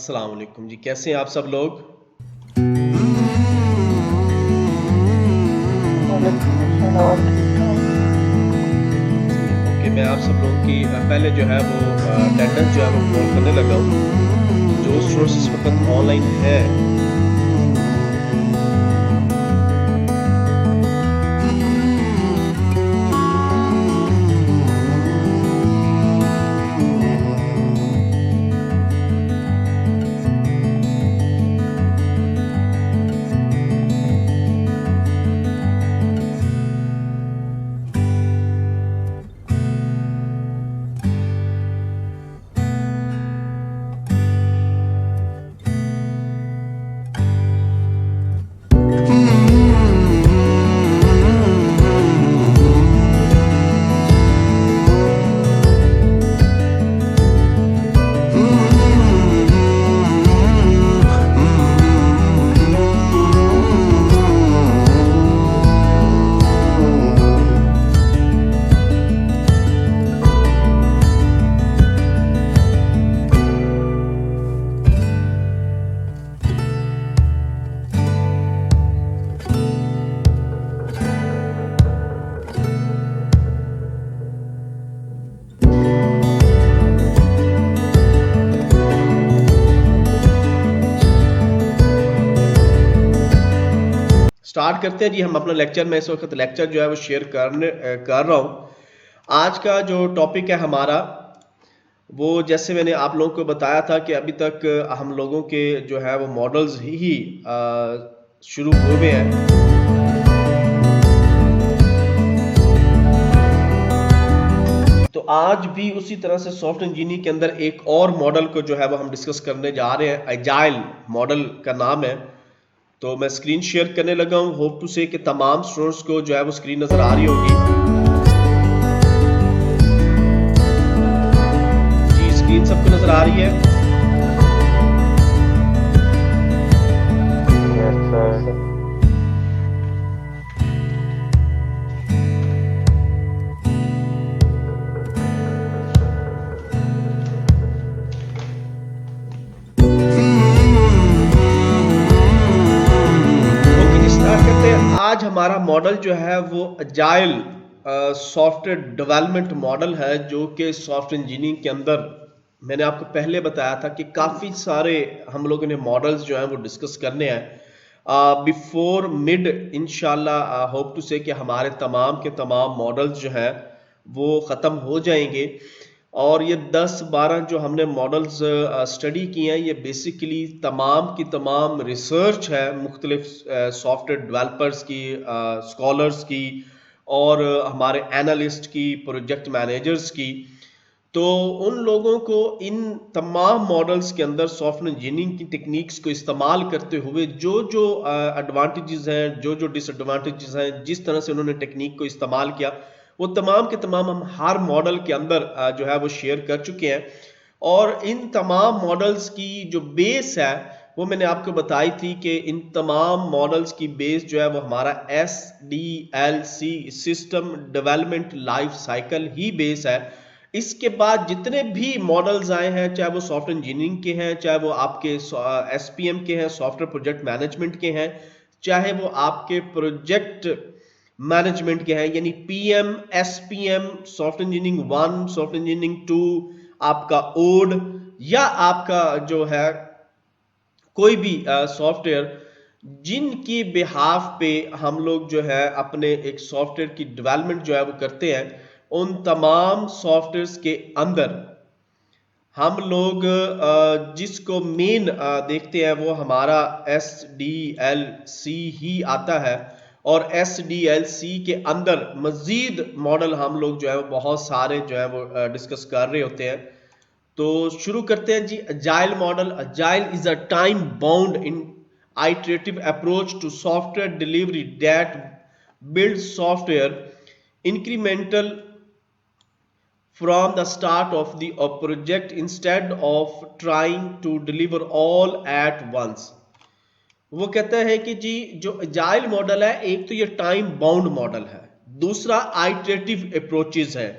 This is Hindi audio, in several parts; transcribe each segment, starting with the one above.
अस्सलाम वालेकुम जी, कैसे हैं आप सब लोग? वालेकुम अस्सलाम, ठीक ठाक। ओके, मैं आप सब लोगों की पहले जो है वो अटेंडेंस जो है वो कॉल करने लगा हूँ। जो स्टूडेंट्स इस वक्त ऑनलाइन है, स्टार्ट करते हैं जी हम अपना लेक्चर। मैं इस वक्त लेक्चर जो है वो शेयर कर रहा हूँ। आज का जो टॉपिक है हमारा, वो जैसे मैंने आप लोगों को बताया था कि अभी तक हम लोगों के जो है वो मॉडल्स ही शुरू हुए हैं। तो आज भी उसी तरह से सॉफ्टवेयर इंजीनियरिंग के अंदर एक और मॉडल को जो है वो हम डिस्कस करने जा रहे हैं। एजाइल मॉडल का नाम है। तो मैं स्क्रीन शेयर करने लगा हूँ। होप टू से कि तमाम स्टूडेंट्स को जो है वो स्क्रीन नजर आ रही होगी जी। स्क्रीन सबको नजर आ रही है? Yes sir. ओके जी, स्टार्ट करते हैं। आज हमारा मॉडल जो है वो अजाइल सॉफ्टवेयर डेवलपमेंट मॉडल है, जो कि सॉफ्टवेयर इंजीनियरिंग के अंदर मैंने आपको पहले बताया था कि काफ़ी सारे हम लोगों ने मॉडल्स जो हैं वो डिस्कस करने हैं बिफोर मिड। इंशाल्लाह होप टू से कि हमारे तमाम के तमाम मॉडल्स जो हैं वो ख़त्म हो जाएंगे। और ये 10-12 जो हमने मॉडल्स स्टडी किए हैं, ये बेसिकली तमाम की तमाम रिसर्च है मुख्तलिफ सॉफ्टवेयर डेवलपर्स की, स्कॉलर्स की, और हमारे एनालिस्ट की, प्रोजेक्ट मैनेजर्स की। तो उन लोगों को इन तमाम मॉडल्स के अंदर सॉफ्टवेयर इंजीनियरिंग की टेक्निक्स को इस्तेमाल करते हुए जो जो एडवांटेजेस हैं, जो जो डिसएडवांटेजेस हैं, जिस तरह से उन्होंने टेक्निक को इस्तेमाल किया, वो तमाम के तमाम हम हर मॉडल के अंदर जो है वो शेयर कर चुके हैं। और इन तमाम मॉडल्स की जो बेस है वो मैंने आपको बताई थी कि इन तमाम मॉडल्स की बेस जो है वो हमारा SDLC, system development life cycle ही बेस है। इसके बाद जितने भी मॉडल्स आए हैं, चाहे वो सॉफ्टवेयर इंजीनियरिंग के हैं, चाहे वो आपके SPM के हैं, सॉफ्टवेयर प्रोजेक्ट मैनेजमेंट के हैं, चाहे वो आपके प्रोजेक्ट मैनेजमेंट के हैं, यानी PM, SPM, software engineering 1, software engineering 2, आपका ओड, या आपका जो है कोई भी सॉफ्टवेयर जिनकी बिहाफ पे हम लोग जो है अपने एक सॉफ्टवेयर की डेवलपमेंट जो है वो करते हैं, उन तमाम सॉफ्टवेयर्स के अंदर हम लोग जिसको मेन देखते हैं वो हमारा SDLC ही आता है। और SDLC के अंदर मजीद मॉडल हम लोग जो है वो बहुत सारे जो है वो डिस्कस कर रहे होते हैं। तो शुरू करते हैं जी। Agile model. Agile is a time bound in iterative approach to software delivery that builds software incremental from the start of the project instead of trying to deliver all at once। वो कहता है कि जी जो अजाइल मॉडल है, एक तो ये टाइम बाउंड मॉडल है, दूसरा आइटरेटिव अप्रोचेस है,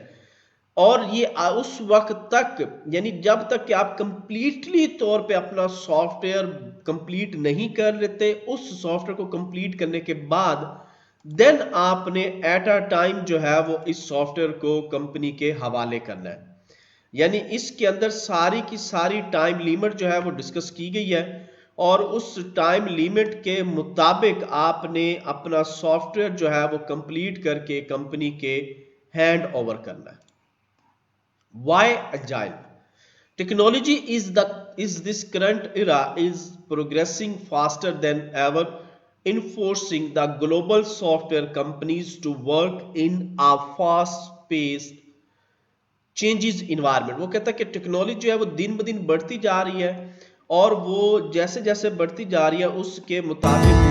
और ये उस वक्त तक, यानी जब तक कि आप कंप्लीटली तौर पे अपना सॉफ्टवेयर कंप्लीट नहीं कर लेते, उस सॉफ्टवेयर को कंप्लीट करने के बाद देन आपने एट अ टाइम जो है वो इस सॉफ्टवेयर को कंपनी के हवाले करना है। यानी इसके अंदर सारी की सारी टाइम लिमिट जो है वो डिस्कस की गई है और उस टाइम लिमिट के मुताबिक आपने अपना सॉफ्टवेयर जो है वो कंप्लीट करके कंपनी के हैंड ओवर करना है। Why agile? Technology is this current era is progressing faster than ever, enforcing the global software companies to work in a fast-paced changes environment। वो कहता है कि टेक्नोलॉजी जो है वो दिन ब दिन बढ़ती जा रही है और वो जैसे जैसे बढ़ती जा रही है उसके मुताबिक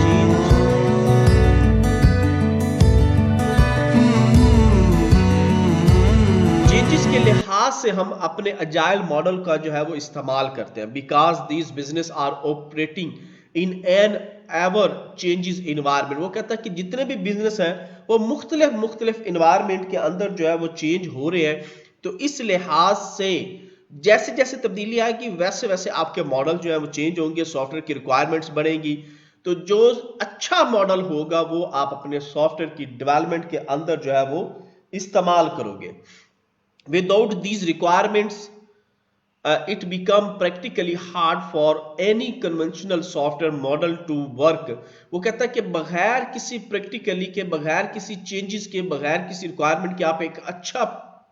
चेंजेस के लिहाज से हम अपने अजाइल मॉडल का जो है वो इस्तेमाल करते हैं, because these business are operating in an ever changes environment. वो कहता है कि जितने भी बिजनेस हैं वो मुख्तलिफ इन्वायरमेंट के अंदर जो है वो चेंज हो रहे हैं, तो इस लिहाज से जैसे जैसे तब्दीली आएगी वैसे वैसे आपके मॉडल जो है वो चेंज होंगे, सॉफ्टवेयर की रिक्वायरमेंट्स बढ़ेंगी। तो जो अच्छा मॉडल होगा वो आप अपने सॉफ्टवेयर की डेवलपमेंट के अंदर जो है वो इस्तेमाल करोगे। Without these requirements, it become practically hard for any conventional software model to work। वो कहता है कि बगैर किसी प्रैक्टिकली के, बगैर किसी चेंजेस के, बगैर किसी रिक्वायरमेंट के आप एक अच्छा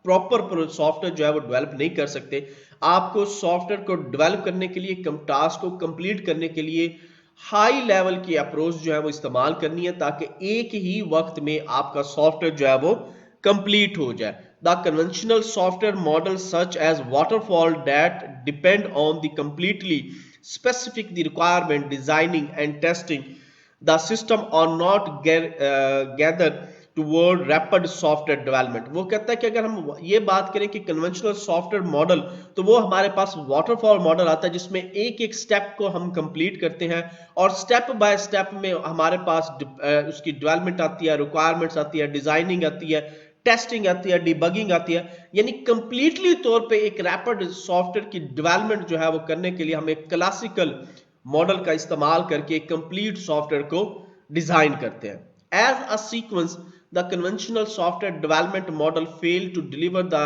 प्रॉपर सॉफ्टवेयर जो है वो डेवलप नहीं कर सकते। आपको सॉफ्टवेयर को डेवलप करने के लिए, टास्क को कंप्लीट करने के लिए हाई लेवल की अप्रोच जो है वो इस्तेमाल करनी है ताकि एक ही वक्त में आपका सॉफ्टवेयर जो है वो कंप्लीट हो जाए। The conventional software models such as waterfall that depend on the completely specific the requirement, designing and testing the system are not gathered toward rapid software development। वो कहता है कि अगर हम ये बात करें कि कन्वेंशनल सॉफ्टवेयर मॉडल, तो वो हमारे पास वाटरफॉल मॉडल आता है जिसमें एक एक स्टेप को हम कंप्लीट करते हैं और स्टेप बाय स्टेप में हमारे पास उसकी डेवलपमेंट आती है, रिक्वायरमेंट्स आती है, डिजाइनिंग आती है, टेस्टिंग आती है, डिबगिंग आती है। यानी कंप्लीटली तौर पे एक रैपिड सॉफ्टवेयर की डेवलपमेंट जो है वो करने के लिए हम एक क्लासिकल मॉडल का इस्तेमाल करके एक कंप्लीट सॉफ्टवेयर को डिजाइन करते हैं। As a sequence the conventional software development model fail to deliver the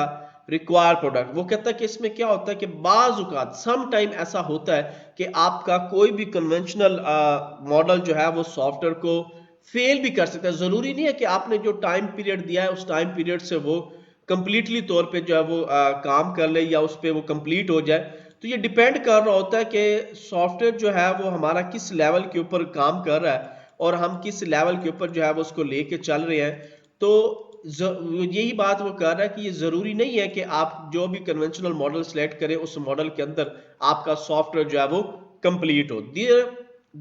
required product. वो कहता है कि इसमें क्या होता है कि बाज औक़ात सम टाइम ऐसा होता है कि आपका कोई भी कन्वेंशनल मॉडल जो है वो सॉफ्टवेयर को फेल भी कर सकता है। जरूरी नहीं है कि आपने जो टाइम पीरियड दिया है उस टाइम पीरियड से वो कंप्लीटली तौर पे जो है वो काम कर ले या उस पे वो कंप्लीट हो जाए। तो ये डिपेंड कर रहा होता है कि सॉफ्टवेयर जो है वो हमारा किस लेवल के ऊपर काम कर रहा है और हम किस लेवल के ऊपर जो है वो उसको लेके चल रहे हैं। तो यही बात वो कर रहा है कि ये जरूरी नहीं है कि आप जो भी कन्वेंशनल मॉडल सिलेक्ट करें उस मॉडल के अंदर आपका सॉफ्टवेयर जो है वो कंप्लीट हो।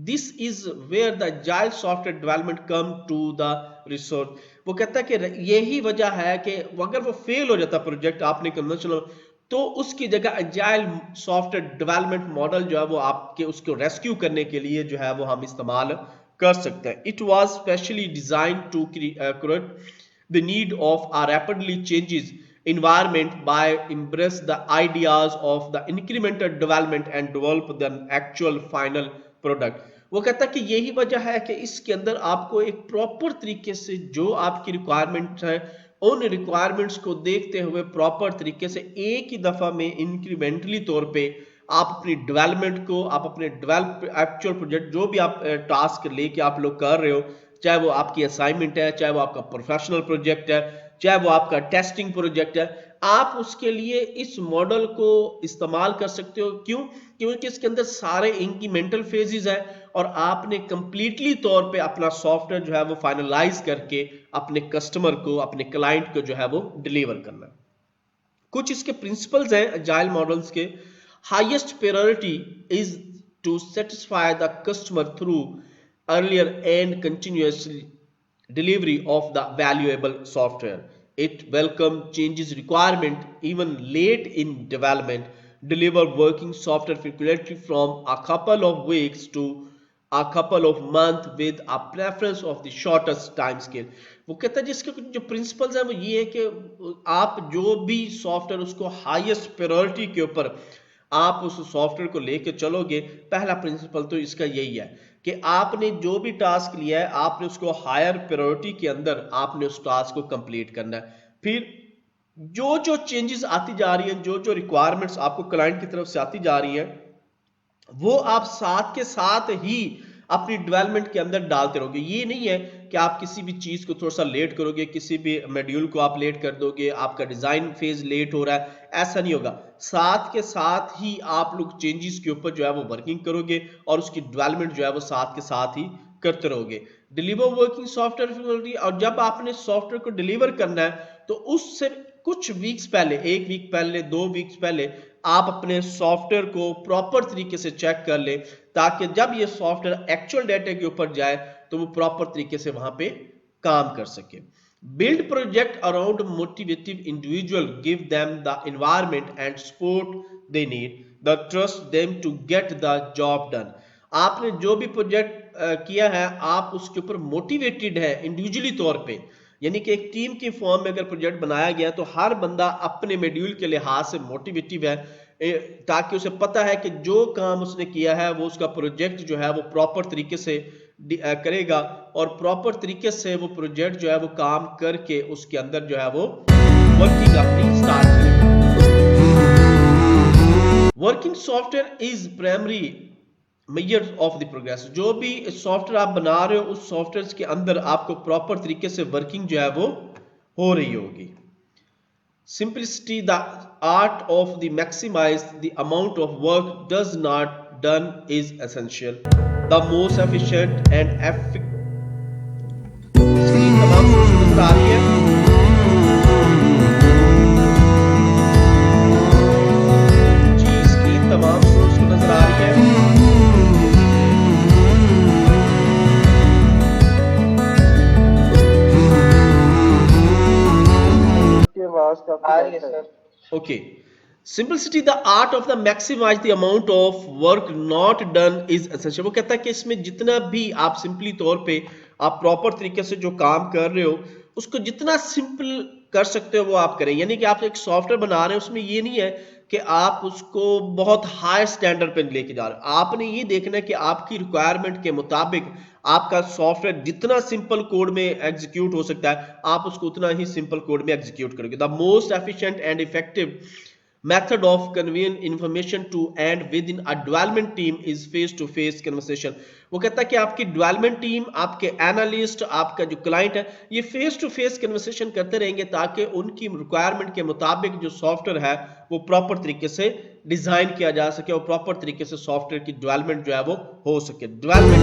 This is where the agile software development come to the resource। वो कहता है कि यही वजह है कि अगर वो फेल हो जाता प्रोजेक्ट आपने कन्वेंशनल, तो उसकी जगह अजाइल सॉफ्टवेयर डेवलपमेंट मॉडल जो है वो आपके उसको रेस्क्यू करने के लिए जो है वो हम इस्तेमाल कर सकते हैं। It was specially designed to create the need of a rapidly changes environment by embrace the ideas of the incremental development and develop the actual final product. वो कहता है कि यही वजह है कि इसके अंदर आपको एक प्रॉपर तरीके से जो आपकी रिक्वायरमेंट है उन रिक्वायरमेंट्स को देखते हुए प्रॉपर तरीके से एक ही दफा में इंक्रीमेंटली तौर पे आप अपनी डेवलपमेंट को, आप अपने एक्चुअल प्रोजेक्ट जो भी आप टास्क लेके आप लोग कर रहे हो, चाहे वो आपकी असाइनमेंट है, चाहे वो आपका प्रोफेशनल प्रोजेक्ट है, चाहे वो आपका टेस्टिंग प्रोजेक्ट है, आप उसके लिए इस मॉडल को इस्तेमाल कर सकते हो। क्यों? क्योंकि इसके अंदर सारे इंक्रीमेंटल फेजेस है और आपने कंप्लीटली तौर पे अपना सॉफ्टवेयर जो है वो फाइनलाइज करके अपने कस्टमर को, अपने क्लाइंट को जो है वो डिलीवर करना है। कुछ इसके प्रिंसिपल्स हैं अजाइल मॉडल्स के। Highest priority is to satisfy the customer through earlier and continuous delivery of the valuable software। It welcome changes requirement even late in development, deliver working software frequently from a couple of weeks to a couple of month with a preference of the shortest time scale। वो कहता है जिसके कुछ जो प्रिंसिपल्स हैं वो ये है कि आप जो भी सॉफ्टवेयर उसको हाईएस्ट प्रायोरिटी के ऊपर आप उस सॉफ्टवेयर को लेके चलोगे। पहला प्रिंसिपल तो इसका यही है कि आपने जो भी टास्क लिया है आपने उसको हायर प्रायोरिटी के अंदर आपने उस टास्क को कंप्लीट करना है। फिर जो जो चेंजेस आती जा रही हैं, जो जो रिक्वायरमेंट्स आपको क्लाइंट की तरफ से आती जा रही हैं, वो आप साथ के साथ ही अपनी डेवलपमेंट के अंदर डालते रहोगे। ये नहीं है कि आप किसी भी चीज को थोड़ा सा लेट करोगे, किसी भी मॉड्यूल को आप लेट कर दोगे, आपका डिजाइन फेज लेट हो रहा है, ऐसा नहीं होगा। साथ के साथ ही आप लोग चेंजेस के ऊपर जो है वो वर्किंग करोगे और उसकी डेवलपमेंट जो है वो साथ के साथ ही करते रहोगे। डिलीवर वर्किंग सॉफ्टवेयर, और जब आपने सॉफ्टवेयर को डिलीवर करना है तो उससे कुछ वीक्स पहले, 1 वीक पहले, 2 वीक्स पहले आप अपने सॉफ्टवेयर को प्रॉपर तरीके से चेक कर ले, ताकि जब ये सॉफ्टवेयर एक्चुअल डेटा के ऊपर जाए तो वो प्रॉपर तरीके से वहां पे काम कर सके। Build project around motivative individual, give them the environment and support they need, the trust them to get the job done. आपने जो भी प्रोजेक्ट किया है आप उसके ऊपर मोटिवेटेड है इंडिविजुअली तौर पे, यानी कि एक टीम की फॉर्म में अगर प्रोजेक्ट बनाया गया तो हर बंदा अपने मॉड्यूल के लिहाज से मोटिवेटिव है, ताकि उसे पता है कि जो काम उसने किया है वो उसका प्रोजेक्ट जो है वो प्रॉपर तरीके से करेगा और प्रॉपर तरीके से वो प्रोजेक्ट जो है वो काम करके उसके अंदर जो है वो वर्किंग अपनी स्टार्ट करेगा। Working software is primary measure of the progress. जो भी सॉफ्टवेयर आप बना रहे हो उस सॉफ्टवेयर के अंदर आपको प्रॉपर तरीके से वर्किंग जो है वो हो रही होगी। Simplicity, the art of the maximize the amount of work does not done is essential, the most efficient and तमाम नजर आ रही है। चीज की तमाम सोर्स को नजर आ रही है। Okay. Simplicity, the art of the maximize the amount of work not done is essential। वो कहता है कि इसमें जितना भी आप सिंपली तौर पे आप प्रॉपर तरीके से जो काम कर रहे हो उसको जितना सिंपल कर सकते हो वो आप करें। यानी कि आप एक सॉफ्टवेयर बना रहे हो, उसमें ये नहीं है कि आप उसको बहुत हाई स्टैंडर्ड पे लेके जा रहे हो। आपने ये देखना है कि आपकी रिक्वायरमेंट के मुताबिक आपका सॉफ्टवेयर जितना सिंपल कोड में एग्जीक्यूट हो सकता है आप उसको उतना ही सिंपल कोड में एग्जीक्यूट करोगे। The most efficient and effective method of conveying information to and within a development team is face to face conversation। वो कहता है कि आपकी डेवलपमेंट टीम, आपके एनालिस्ट, आपका जो क्लाइंट है, ये फेस टू फेस कन्वर्सेशन करते रहेंगे ताकि उनकी रिक्वायरमेंट के मुताबिक जो सॉफ्टवेयर है वो प्रॉपर तरीके से डिजाइन किया जा सके और प्रॉपर तरीके से सॉफ्टवेयर की डेवलपमेंट जो है वो हो सके। Development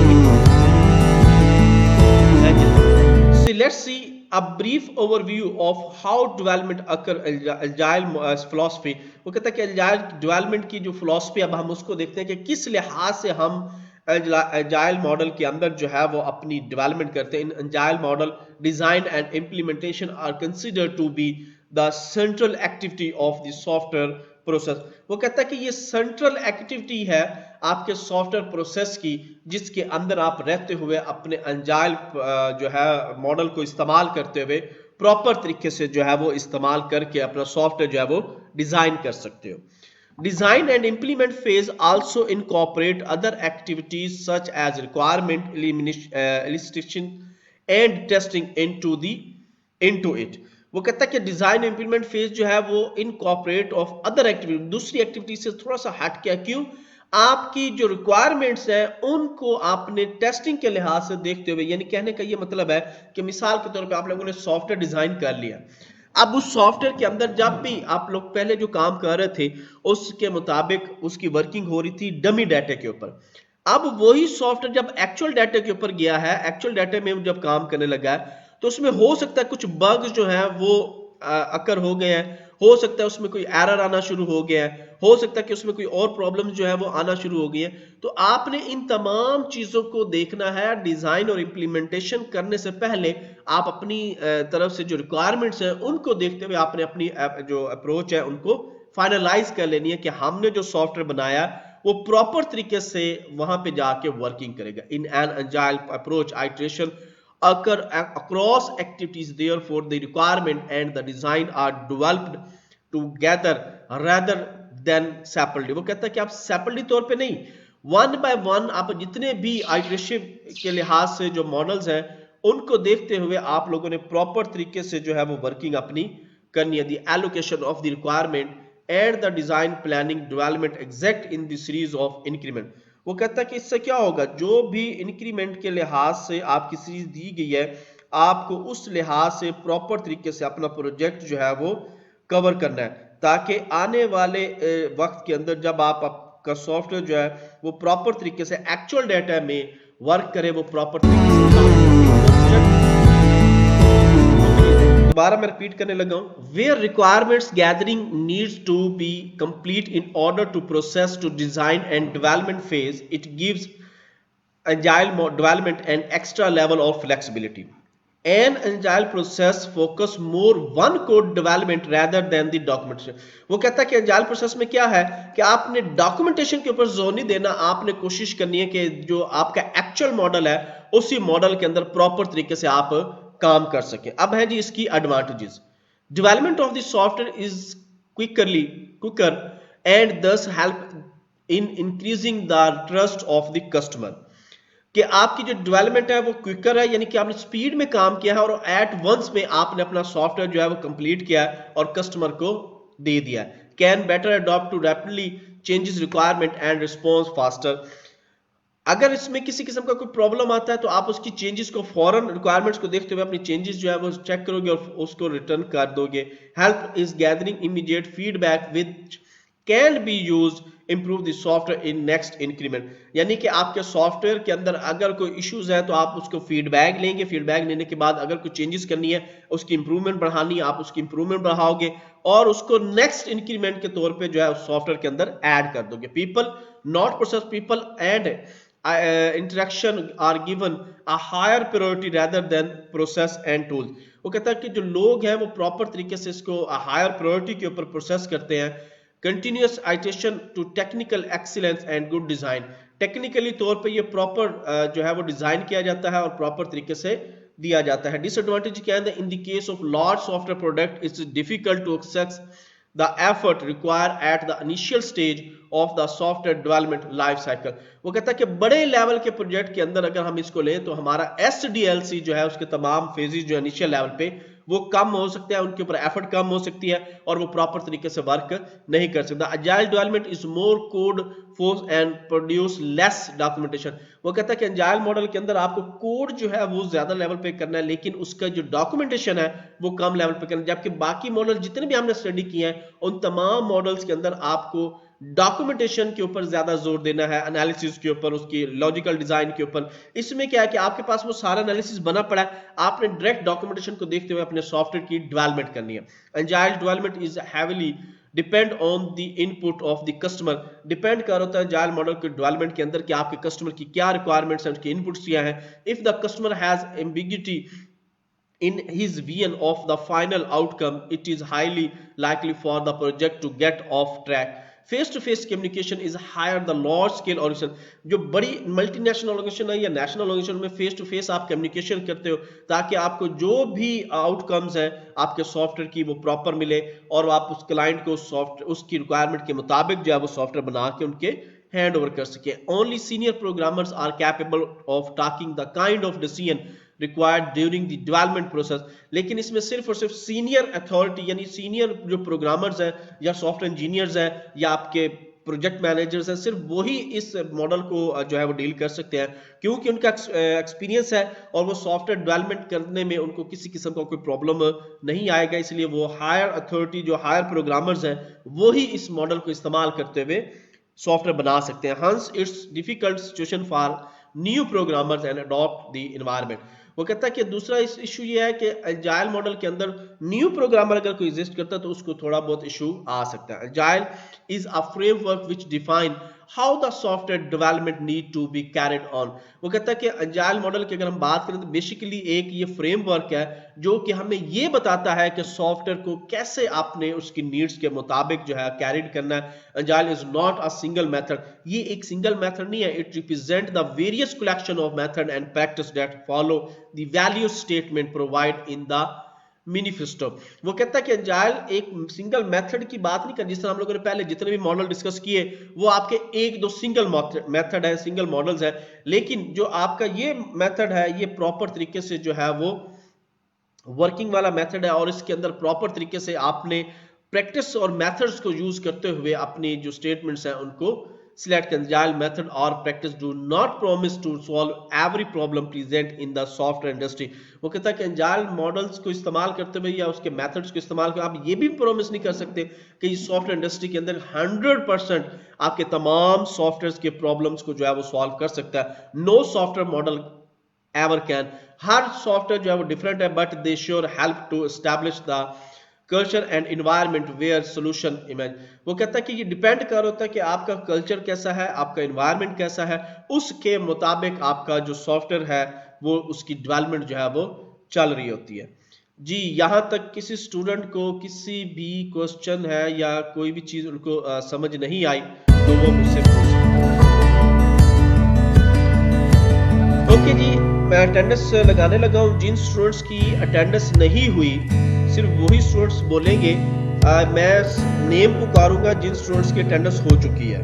let's see a brief overview of how development occur agile philosophy। वो कहता है कि agile development की जो philosophy अब हम उसको देखते हैं कि किस लिहाज से हम agile model के अंदर जो है वो अपनी development करते हैं। agile model design and implementation are considered to be the central activity of the software process। वो कहता है कि ये सेंट्रल एक्टिविटी है आपके सॉफ्टवेयर प्रोसेस की, जिसके अंदर आप रहते हुए अपने एजाइल जो है मॉडल को इस्तेमाल करते हुए प्रॉपर तरीके से जो है वो इस्तेमाल करके अपना सॉफ्टवेयर जो है वो डिजाइन कर सकते हो। Design and implement phase also incorporate other activities such as requirement elicitation and testing into it. वो कहता है कि डिजाइन इंप्लीमेंट फेज जो है वो इनकॉर्पोरेट ऑफ अदर एक्टिविटी, दूसरी एक्टिविटी से थोड़ा सा हट के, क्यों? आपकी जो रिक्वायरमेंट्स हैं उनको आपने टेस्टिंग के लिहाज से देखते हुए, यानी कहने का ये मतलब है कि मिसाल के तौर पे आप लोगों ने सॉफ्टवेयर डिजाइन कर लिया, अब उस सॉफ्टवेयर के अंदर जब भी आप लोग पहले जो काम कर रहे थे उसके मुताबिक उसकी वर्किंग हो रही थी डमी डाटा के ऊपर। अब वही सॉफ्टवेयर जब एक्चुअल डाटा के ऊपर गया है, एक्चुअल डाटा में जब काम करने लगा है, तो उसमें हो सकता है कुछ बग्स जो है वो अकर हो गए हैं, हो सकता है उसमें कोई एरर आना शुरू हो गया है, हो सकता है कि उसमें कोई और प्रॉब्लम जो है वो आना शुरू हो गई है। तो आपने इन तमाम चीजों को देखना है। डिजाइन और इम्प्लीमेंटेशन करने से पहले आप अपनी तरफ से जो रिक्वायरमेंट्स हैं उनको देखते हुए आपने अपनी जो अप्रोच है उनको फाइनलाइज कर लेनी है कि हमने जो सॉफ्टवेयर बनाया वो प्रॉपर तरीके से वहां पे जाके वर्किंग करेगा। In an agile approach iteration occur across activities, therefore the requirement and the design are developed together rather than separately। वो कहता है कि आप सेपरेटली तौर पे नहीं, वन बाय वन आप जितने भी आइटरेशन के लिहाज से जो मॉडल्स हैं उनको देखते हुए आप लोगों ने प्रॉपर तरीके से जो है वो वर्किंग अपनी करनी है। The allocation of the requirement and the design planning development exact in the series of increment. वो कहता है कि इससे क्या होगा, जो भी इंक्रीमेंट के लिहाज से आपकी सीरीज दी गई है आपको उस लिहाज से प्रॉपर तरीके से अपना प्रोजेक्ट जो है वो कवर करना है, ताकि आने वाले वक्त के अंदर जब आपका सॉफ्टवेयर जो है वो प्रॉपर तरीके से एक्चुअल डाटा में वर्क करे, वो प्रॉपर तरीके से दोबारा मैं रिपीट करने लगा हूं, where requirements gathering needs to be complete in order to process to design and development phase, it gives agile development and extra level of flexibility. An agile process focus more one code development rather than the documentation। वो कहता है कि agile process में क्या है कि आपने documentation के ऊपर जोर नहीं देना, आपने कोशिश करनी है कि जो आपका actual मॉडल है उसी मॉडल के अंदर प्रॉपर तरीके से आप काम कर सकें। अब है जी इसकी advantages. Development of the software is quicker and thus help in increasing the trust of the customer। कि आपकी जो डेवलपमेंट है वो क्विकर है, यानी कि आपने स्पीड में काम किया है और एट वंस में आपने अपना सॉफ्टवेयर जो है वो कंप्लीट किया है और कस्टमर को दे दिया है। Can better adopt to rapidly changes requirement and response faster. अगर इसमें किसी किस्म का कोई प्रॉब्लम आता है तो आप उसकी चेंजेस को फौरन रिक्वायरमेंट्स को देखते हुए अपनी चेंजेस जो है वो चेक करोगे और उसको रिटर्न कर दोगे। Help is gathering immediate feedback which can be use improve the software in next increment। यानी कि आपके सॉफ्टवेयर के अंदर अगर कोई इश्यूज है तो आप उसको फीडबैक लेंगे, फीडबैक लेने के बाद अगर कोई चेंजेस करनी है उसकी इंप्रूवमेंट बढ़ानी है आप उसकी इंप्रूवमेंट बढ़ाओगे और उसको नेक्स्ट इंक्रीमेंट के तौर पे जो है उस सॉफ्टवेयर के अंदर ऐड कर दोगे। People not process, people and interaction are given a higher priority rather than process and tools. वो कहता है कि जो लोग हैं वो प्रॉपर तरीके से इसको हायर प्रायोरिटी के ऊपर प्रोसेस करते हैं। Continuous iteration to technical excellence and good design. Technically तौर पे ये प्रॉपर जो है वो डिजाइन किया जाता है और प्रॉपर तरीके से दिया जाता है। डिसएडवांटेज क्या है, in the case of large software product it's difficult to access the effort require at the initial stage of the software development life cycle. वो कहता है कि बड़े लेवल के प्रोजेक्ट के अंदर अगर हम इसको लें तो हमारा SDLC जो है उसके तमाम फेजेस जो इनिशियल लेवल पे वो कम हो सकते हैं, उनके ऊपर एफर्ट कम हो सकती है और वो प्रॉपर तरीके से वर्क नहीं कर सकता। Agile development is more code force and produce less documentation. वो कहता है कि अजाइल मॉडल के अंदर आपको कोड जो है वो ज्यादा लेवल पे करना है लेकिन उसका जो डॉक्यूमेंटेशन है वो कम लेवल पे करना है, जबकि बाकी मॉडल जितने भी हमने स्टडी किए हैं उन तमाम मॉडल्स के अंदर आपको डॉक्यूमेंटेशन के ऊपर ज्यादा जोर देना है, एनालिसिस के ऊपर, उसकी लॉजिकल डिजाइन के ऊपर। इसमें क्या है कि आपके पास वो सारा एनालिसिस बना पड़ा है, आपने डायरेक्ट डॉक्यूमेंटेशन को देखते हुए अपने सॉफ्टवेयर की डेवलपमेंट करनी है। Agile development is heavily depend on the input of the customer. Depend कर होता है एजाइल मॉडल के डेवलपमेंट के अंदर कि आपके कस्टमर की क्या रिक्वायरमेंट्स हैं, उसके इनपुट्स क्या हैं। If the customer has ambiguity in his vision of the final outcome, it is highly likely for the project to get off track. Face to face communication is higher the large scale organisation. जो बड़ी मल्टीनेशनल ऑर्गेनाइजेशन है या नेशनल ऑर्गेनाइजेशन में फेस टू फेस आप कम्युनिकेशन करते हो ताकि आपको जो भी आउटकम्स है आपके सॉफ्टवेयर की वो प्रॉपर मिले और आप उस क्लाइंट को सॉफ्टवेयर उसकी रिक्वायरमेंट के मुताबिक जो है वो सॉफ्टवेयर बना के उनके हैंड ओवर कर सके। Only senior programmers are capable of talking the kind of decision required during the development process. लेकिन इसमें सिर्फ और सिर्फ सीनियर अथॉरिटी यानी सीनियर जो प्रोग्रामर्स हैं या सॉफ्टवेयर इंजीनियर्स हैं या आपके प्रोजेक्ट मैनेजर्स हैं, सिर्फ वही इस मॉडल को जो है वो डील कर सकते हैं क्योंकि उनका एक्सपीरियंस है और वो सॉफ्टवेयर डेवलपमेंट करने में उनको किसी किस्म का कोई प्रॉब्लम नहीं आएगा। इसलिए वो हायर अथॉरिटी जो हायर प्रोग्रामर्स हैं वही इस मॉडल को इस्तेमाल करते हुए सॉफ्टवेयर बना सकते हैं। हंस it's difficult situation for new programmers and adopt the environment. वो कहता है कि दूसरा इशू ये है कि एजाइल मॉडल के अंदर न्यू प्रोग्रामर अगर कोई एग्जिस्ट करता है तो उसको थोड़ा बहुत इशू आ सकता है। Agile is a framework which define how the software development need to be carried on। वो कहता है कि agile मॉडल की अगर हम बात करें तो बेसिकली एक ये फ्रेमवर्क है जो कि हमें ये बताता है कि सॉफ्टवेयर को कैसे आपने उसकी नीड्स के मुताबिक जो है कैरिड करना है। agile is not a single method, ये एक सिंगल मेथड नहीं है, it represent the various collection of method and practice that follow the value statement provide in the manifesto. वो कहता है कि एजाइल एक सिंगल मेथड की बात नहीं कर, जिस तरह हम लोगों ने पहले जितने भी मॉडल डिस्कस किए वो आपके एक दो सिंगल मेथड है, सिंगल मॉडल्स है, लेकिन जो आपका ये मेथड है ये प्रॉपर तरीके से जो है वो वर्किंग वाला मेथड है और इसके अंदर प्रॉपर तरीके से आपने प्रैक्टिस और मेथड्स को यूज करते हुए अपनी जो स्टेटमेंट्स हैं उनको सिलेक्ट करें। एजाइल मेथड और practice do not promise to solve every problem present in the software industry. वो कहता है कि एजाइल मॉडल्स को इस्तेमाल करते हुए या उसके मेथड्स को इस्तेमाल कर आप ये भी प्रॉमिस नहीं कर सकते कि इस सॉफ्टवेयर इंडस्ट्री के अंदर 100% आपके तमाम सॉफ्टवेयर के प्रॉब्लम्स को जो है वो सॉल्व कर सकता है। No software model ever can. हर सॉफ्टवेयर जो है वो डिफरेंट है but they sure help to establish the culture and environment where solution image. वो कहता है कि ये डिपेंड कर होता है कि आपका कल्चर कैसा है, आपका एनवायरनमेंट कैसा है, उसके मुताबिक आपका जो सॉफ्टवेयर है वो उसकी डेवलपमेंट जो है वो चल रही होती है। जी, यहाँ तक किसी स्टूडेंट को किसी भी क्वेश्चन है या कोई भी चीज उनको समझ नहीं आई तो वो मुझसे पूछ सकते हैं। ओके जी, मैं अटेंडेंस लगाने लगा हूँ। जिन स्टूडेंट्स की अटेंडेंस नहीं हुई सिर्फ वही स्टूडेंट्स बोलेंगे। मैं नेम पुकारूंगा जिन स्टूडेंट्स की अटेंडेंस हो चुकी है।